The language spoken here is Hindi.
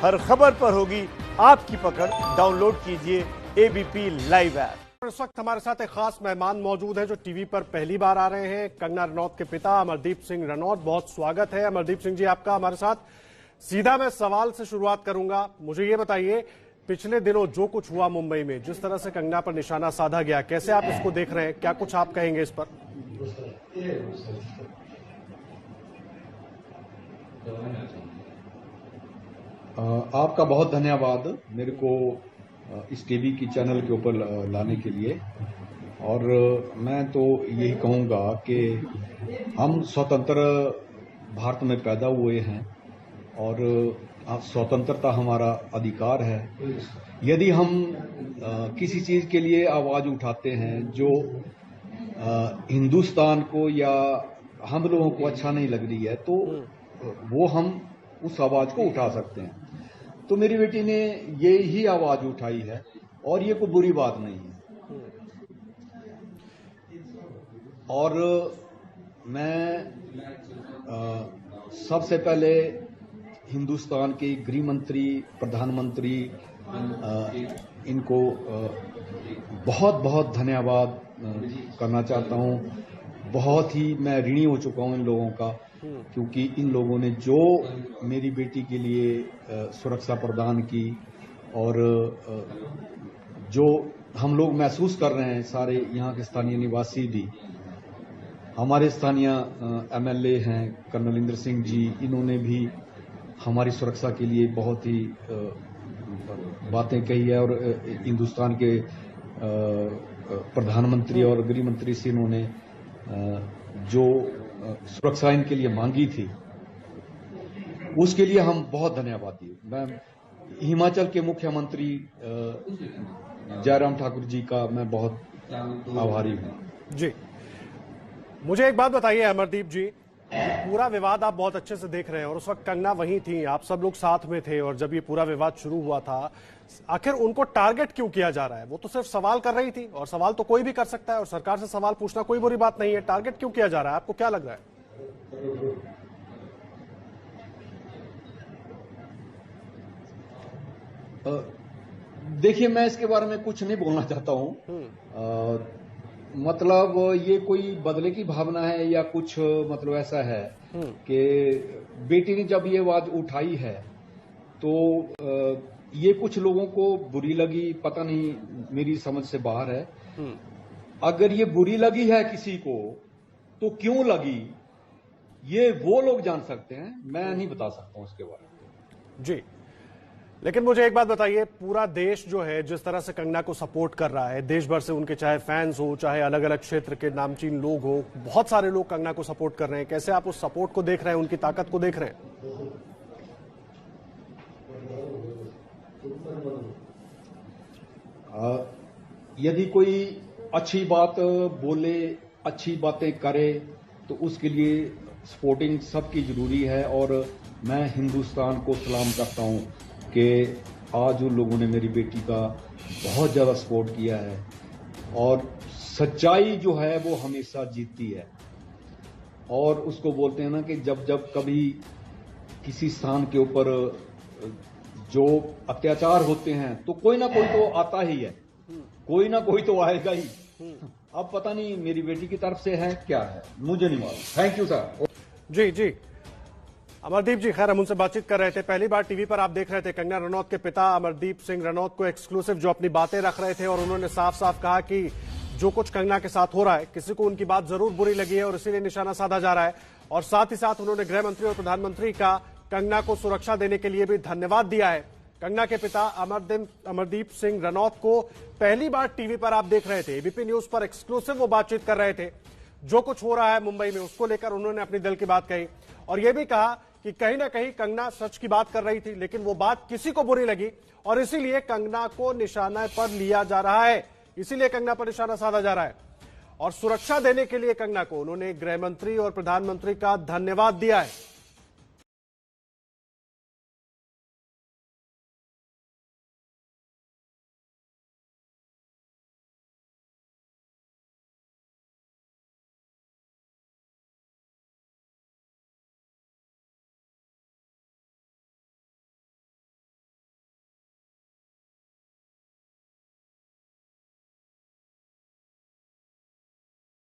हर खबर पर होगी आपकी पकड़। डाउनलोड कीजिए एबीपी लाइव ऐप। इस वक्त हमारे साथ एक खास मेहमान मौजूद है जो टीवी पर पहली बार आ रहे हैं। कंगना रनौत के पिता अमरदीप सिंह रनौत, बहुत स्वागत है अमरदीप सिंह जी आपका हमारे साथ। सीधा मैं सवाल से शुरुआत करूंगा, मुझे ये बताइए पिछले दिनों जो कुछ हुआ मुंबई में, जिस तरह से कंगना पर निशाना साधा गया, कैसे आप इसको देख रहे हैं? क्या कुछ आप कहेंगे इस पर? आपका बहुत धन्यवाद मेरे को इस टीवी की चैनल के ऊपर लाने के लिए। और मैं तो यही कहूँगा कि हम स्वतंत्र भारत में पैदा हुए हैं और स्वतंत्रता हमारा अधिकार है। यदि हम किसी चीज़ के लिए आवाज़ उठाते हैं जो हिंदुस्तान को या हम लोगों को अच्छा नहीं लग रही है, तो वो हम उस आवाज़ को उठा सकते हैं। तो मेरी बेटी ने ये ही आवाज उठाई है और ये कोई बुरी बात नहीं है। और मैं सबसे पहले हिंदुस्तान के गृह मंत्री, प्रधानमंत्री, इनको बहुत बहुत धन्यवाद करना चाहता हूँ। बहुत ही मैं ऋणी हो चुका हूँ इन लोगों का, क्योंकि इन लोगों ने जो मेरी बेटी के लिए सुरक्षा प्रदान की और जो हम लोग महसूस कर रहे हैं, सारे यहाँ के स्थानीय निवासी भी, हमारे स्थानीय एमएलए हैं कर्नल इंद्र सिंह जी, इन्होंने भी हमारी सुरक्षा के लिए बहुत ही बातें कही है। और हिंदुस्तान के प्रधानमंत्री और गृह मंत्री से इन्होंने जो सुरक्षा इनके लिए मांगी थी, उसके लिए हम बहुत धन्यवाद दिए। मैं हिमाचल के मुख्यमंत्री जयराम ठाकुर जी का मैं बहुत आभारी हूं। जी, मुझे एक बात बताइए अमरदीप जी, पूरा विवाद आप बहुत अच्छे से देख रहे हैं और उस वक्त कंगना वहीं थी, आप सब लोग साथ में थे, और जब ये पूरा विवाद शुरू हुआ था, आखिर उनको टारगेट क्यों किया जा रहा है? वो तो सिर्फ सवाल कर रही थी, और सवाल तो कोई भी कर सकता है, और सरकार से सवाल पूछना कोई बुरी बात नहीं है। टारगेट क्यों किया जा रहा है, आपको क्या लग रहा है? देखिए, मैं इसके बारे में कुछ नहीं बोलना चाहता हूं। मतलब ये कोई बदले की भावना है या कुछ, मतलब ऐसा है कि बेटी ने जब ये आवाज उठाई है तो ये कुछ लोगों को बुरी लगी, पता नहीं, मेरी समझ से बाहर है। अगर ये बुरी लगी है किसी को तो क्यों लगी, ये वो लोग जान सकते हैं, मैं नहीं बता सकता हूं उसके बारे में। जी, लेकिन मुझे एक बात बताइए, पूरा देश जो है जिस तरह से कंगना को सपोर्ट कर रहा है, देश भर से उनके चाहे फैंस हो, चाहे अलग अलग क्षेत्र के नामचीन लोग हो, बहुत सारे लोग कंगना को सपोर्ट कर रहे हैं, कैसे आप उस सपोर्ट को देख रहे हैं, उनकी ताकत को देख रहे हैं? यदि कोई अच्छी बात बोले, अच्छी बातें करे, तो उसके लिए सपोर्टिंग सबकी जरूरी है। और मैं हिंदुस्तान को सलाम करता हूं कि आज उन लोगों ने मेरी बेटी का बहुत ज्यादा सपोर्ट किया है, और सच्चाई जो है वो हमेशा जीतती है। और उसको बोलते हैं ना कि जब जब कभी किसी स्थान के ऊपर जो अत्याचार होते हैं तो कोई ना कोई तो आता ही है, कोई ना कोई तो आएगा ही। अब पता नहीं मेरी बेटी की तरफ से है क्या है, मुझे नहीं मालूम। Thank you sir. जी जी, अमरदीप जी, खैर हम उनसे बातचीत कर रहे थे। पहली बार टीवी पर आप देख रहे थे कंगना रनौत के पिता अमरदीप सिंह रनौत को एक्सक्लूसिव जो अपनी बातें रख रहे थे, और उन्होंने साफ साफ कहा कि जो कुछ कंगना के साथ हो रहा है, किसी को उनकी बात जरूर बुरी लगी है और इसीलिए निशाना साधा जा रहा है। और साथ ही साथ उन्होंने गृह मंत्री और प्रधानमंत्री का कंगना को सुरक्षा देने के लिए भी धन्यवाद दिया है। कंगना के पिता अमरदीप सिंह रनौत को पहली बार टीवी पर आप देख रहे थे, एबीपी न्यूज पर एक्सक्लूसिव वो बातचीत कर रहे थे। जो कुछ हो रहा है मुंबई में उसको लेकर उन्होंने अपने दिल की बात कही, और यह भी कहा कि कहीं ना कहीं कंगना सच की बात कर रही थी, लेकिन वो बात किसी को बुरी लगी और इसीलिए कंगना को निशाना पर लिया जा रहा है, इसीलिए कंगना पर निशाना साधा जा रहा है। और सुरक्षा देने के लिए कंगना को उन्होंने गृह मंत्री और प्रधानमंत्री का धन्यवाद दिया है।